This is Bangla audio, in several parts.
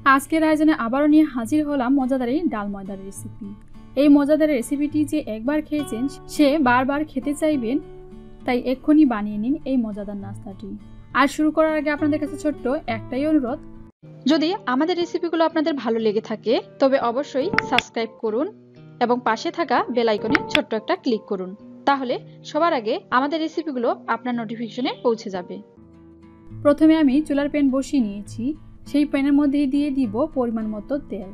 আজকের আয়োজনে আবারও নিয়ে হাজির হলাম মজাদার এই ডাল ময়দার রেসিপি। এই মজাদার রেসিপিটি যে একবার খেয়েছেন সে বারবার খেতে চাইবেন, তাই এক্ষুনি বানিয়ে নিন এই মজাদার নাস্তাটি। আর শুরু করার আগে আপনাদের কাছে ছোট্ট একটাই অনুরোধ, যদি আমাদের রেসিপিগুলো আপনাদের ভালো লেগে থাকে তবে অবশ্যই সাবস্ক্রাইব করুন এবং পাশে থাকা বেল আইকনে ছোট্ট একটা ক্লিক করুন, তাহলে সবার আগে আমাদের রেসিপিগুলো আপনার নোটিফিকেশনে পৌঁছে যাবে। প্রথমে আমি চুলার প্যান বসিয়ে নিয়েছি। সেই প্যানের মধ্যে দিয়ে দিব পরিমাণ মতো তেল।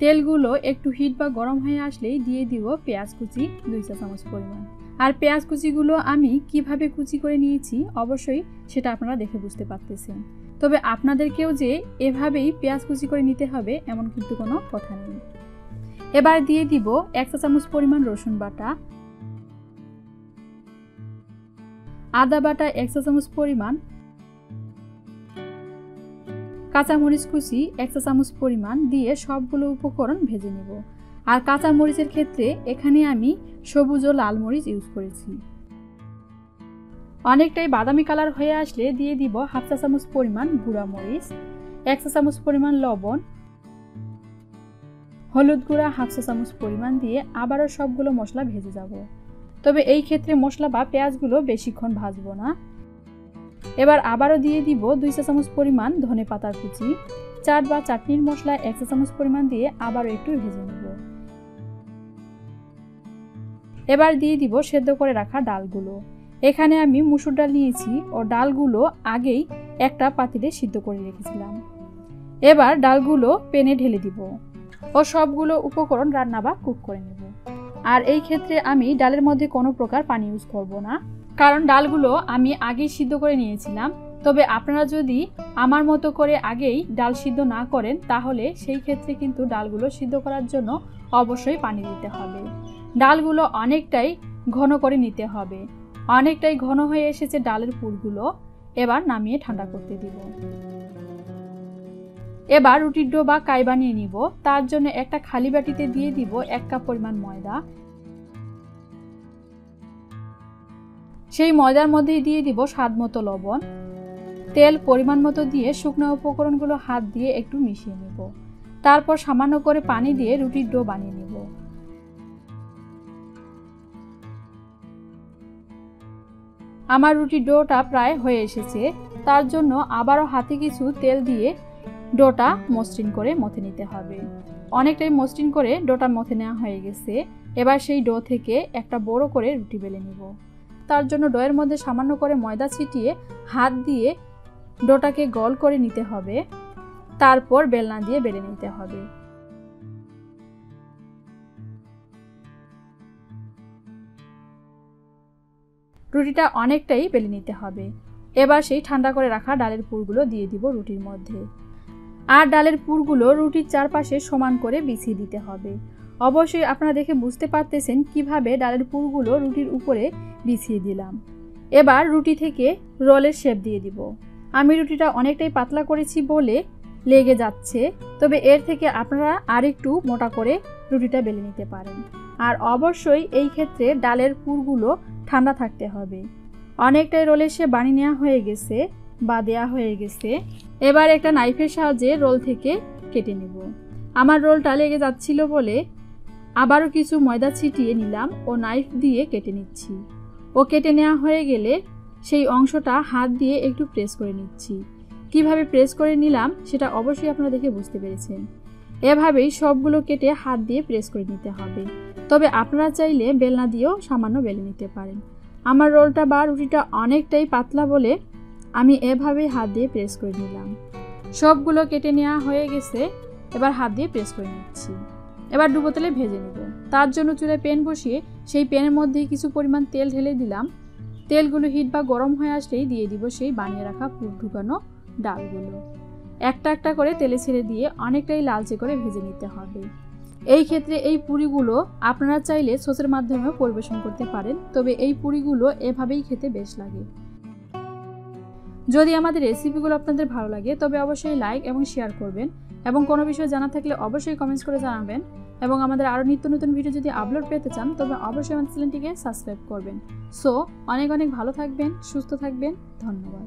তেলগুলো একটু হিট বা গরম হয়ে আসলেই দিয়ে দিব পেঁয়াজ কুচি 2 চা চামচ পরিমাণ। আর পেঁয়াজ কুচিগুলো আমি কিভাবে কুচি করে নিয়েছি অবশ্যই সেটা আপনারা দেখে বুঝতে পারতেছেন। তবে আপনাদেরকেও যে এভাবেই পেঁয়াজ কুচি করে নিতে হবে এমন কিন্তু কোনো কথা নেই। এবার দিয়ে দিব 1 চা চামচ পরিমাণ রসুন বাটা, আদা বাটা 1 চা চামচ পরিমাণ, কাঁচা মরিচ কুচি 1 চা চামচ পরিমাণ দিয়ে সবগুলো উপকরণ ভেজে নেব। আর কাঁচা মরিচের ক্ষেত্রে এখানে আমি সবুজ ও লাল মরিচ ইউজ করেছি। অনেকটাই বাদামি কালার হয়ে আসলে দিয়ে দিব 1/2 চা চামচ পরিমাণ গুঁড়া মরিচ, 1 চা চামচ পরিমাণ লবণ, হলুদ গুঁড়া 1/2 চা চামচ পরিমাণ দিয়ে আবারও সবগুলো মশলা ভেজে যাব। তবে এই ক্ষেত্রে মশলা বা পেঁয়াজগুলো বেশিক্ষণ ভাজবো না। এবার আবারও দিয়ে দিব 2 চা চামচ পরিমাণ ধনে পাতার কুচি, চাট বা চাটনির মশলা 1 চা চামচ পরিমাণ দিয়ে আবারও একটু ভেজে নেব। এবার দিয়ে দিব সেদ্ধ করে রাখা ডালগুলো। এখানে আমি মসুর ডাল নিয়েছি ও ডালগুলো আগেই একটা পাতিলে সিদ্ধ করে রেখেছিলাম। এবার ডালগুলো প্যানে ঢেলে দিব ও সবগুলো উপকরণ রান্না বা কুক করে নেব। আর এই ক্ষেত্রে আমি ডালের মধ্যে কোনো প্রকার পানি ইউজ করব না, কারণ ডালগুলো আমি আগেই সিদ্ধ করে নিয়েছিলাম। তবে আপনারা যদি আমার মতো করে আগেই ডাল সিদ্ধ না করেন তাহলে সেই ক্ষেত্রে কিন্তু ডালগুলো সিদ্ধ করার জন্য অবশ্যই পানি দিতে হবে। ডালগুলো অনেকটাই ঘন করে নিতে হবে। অনেকটাই ঘন হয়ে এসেছে ডালের পুরগুলো। এবার নামিয়ে ঠান্ডা করতে দিব। এবার রুটির ডো বা কাই বানিয়ে নিব। তার জন্য একটা খালি বাটিতে দিয়ে দিব 1 কাপ পরিমাণ ময়দা। সেই ময়দার মধ্যেই দিয়ে দিব স্বাদ মতো লবণ, তেল পরিমাণ মতো দিয়ে শুকনো উপকরণগুলো হাত দিয়ে একটু মিশিয়ে নেব। তারপর সামান্য করে পানি দিয়ে রুটির ডো বানিয়ে নেব। আমার রুটির ডোটা প্রায় হয়ে এসেছে, তার জন্য আবারও হাতে কিছু তেল দিয়ে ডোটা মসৃণ করে মথে নিতে হবে। অনেকটাই মসৃণ করে ডোটা মথে নেওয়া হয়ে গেছে। এবার সেই ডো থেকে একটা বড় করে রুটি বেলে নিব। তার জন্য ডোয়ের মধ্যে সামান্য করে ময়দা ছিটিয়ে হাত দিয়ে ডোটাকে গোল করে নিতে হবে। তারপর বেলনা দিয়ে বেলে নিতে হবে। রুটিটা অনেকটাই বেলে নিতে হবে। এবার সেই ঠান্ডা করে রাখা ডালের পুরগুলো দিয়ে দিব রুটির মধ্যে। আর ডালের পুরগুলো রুটির চারপাশে সমান করে বিছিয়ে দিতে হবে। অবশ্যই আপনারা দেখে বুঝতে পারতেছেন কিভাবে ডালের পুরগুলো রুটির উপরে বিছিয়ে দিলাম। এবার রুটি থেকে রোলের শেপ দিয়ে দিব। আমি রুটিটা অনেকটাই পাতলা করেছি বলে লেগে যাচ্ছে, তবে এর থেকে আপনারা আরেকটু মোটা করে রুটিটা বেলে নিতে পারেন। আর অবশ্যই এই ক্ষেত্রে ডালের পুরগুলো ঠান্ডা থাকতে হবে। অনেকটাই রোলের শেপ বানিয়ে নেওয়া হয়ে গেছে বা দেয়া হয়ে গেছে। এবার একটা নাইফের সাহায্যে রোল থেকে কেটে নেব। আমার রোলটা লেগে যাচ্ছিল বলে আবারও কিছু ময়দা ছিটিয়ে নিলাম ও নাইফ দিয়ে কেটে নিচ্ছি। ও কেটে নেওয়া হয়ে গেলে সেই অংশটা হাত দিয়ে একটু প্রেস করে নিচ্ছি। কিভাবে প্রেস করে নিলাম সেটা অবশ্যই আপনারা দেখে বুঝতে পেরেছেন। এভাবেই সবগুলো কেটে হাত দিয়ে প্রেস করে নিতে হবে। তবে আপনারা চাইলে বেলনা দিয়েও সামান্য বেলে নিতে পারেন। আমার রোলটা বা রুটিটা অনেকটাই পাতলা বলে আমি এভাবেই হাত দিয়ে প্রেস করে নিলাম। সবগুলো কেটে নেওয়া হয়ে গেছে। এবার হাত দিয়ে প্রেস করে নিচ্ছি। এবার ডুবো তেলে ভেজে নেব। তার জন্য চুলায় প্যান বসিয়ে সেই প্যানের মধ্যে কিছু পরিমাণ তেল ঢেলে দিলাম। তেলগুলো হিট বা গরম হয়ে আসলেই দিয়ে দিব সেই বানিয়ে রাখা পুর ঢুকানো ডালগুলো। একটা একটা করে তেলে ছেড়ে দিয়ে অনেকটাই লালচে করে ভেজে নিতে হবে। এই ক্ষেত্রে এই পুরিগুলো আপনারা চাইলে সসের মাধ্যমে পরিবেশন করতে পারেন, তবে এই পুরিগুলো এভাবেই খেতে বেশ লাগে। যদি আমাদের রেসিপিগুলো আপনাদের ভালো লাগে তবে অবশ্যই লাইক এবং শেয়ার করবেন এবং কোনো বিষয় জানা থাকলে অবশ্যই কমেন্টস করে জানাবেন। এবং আমাদের আরও নিত্য নতুন ভিডিও যদি আপলোড পেতে চান তবে অবশ্যই আমাদের চ্যানেলটিকে সাবস্ক্রাইব করবেন। সো অনেক অনেক ভালো থাকবেন, সুস্থ থাকবেন। ধন্যবাদ।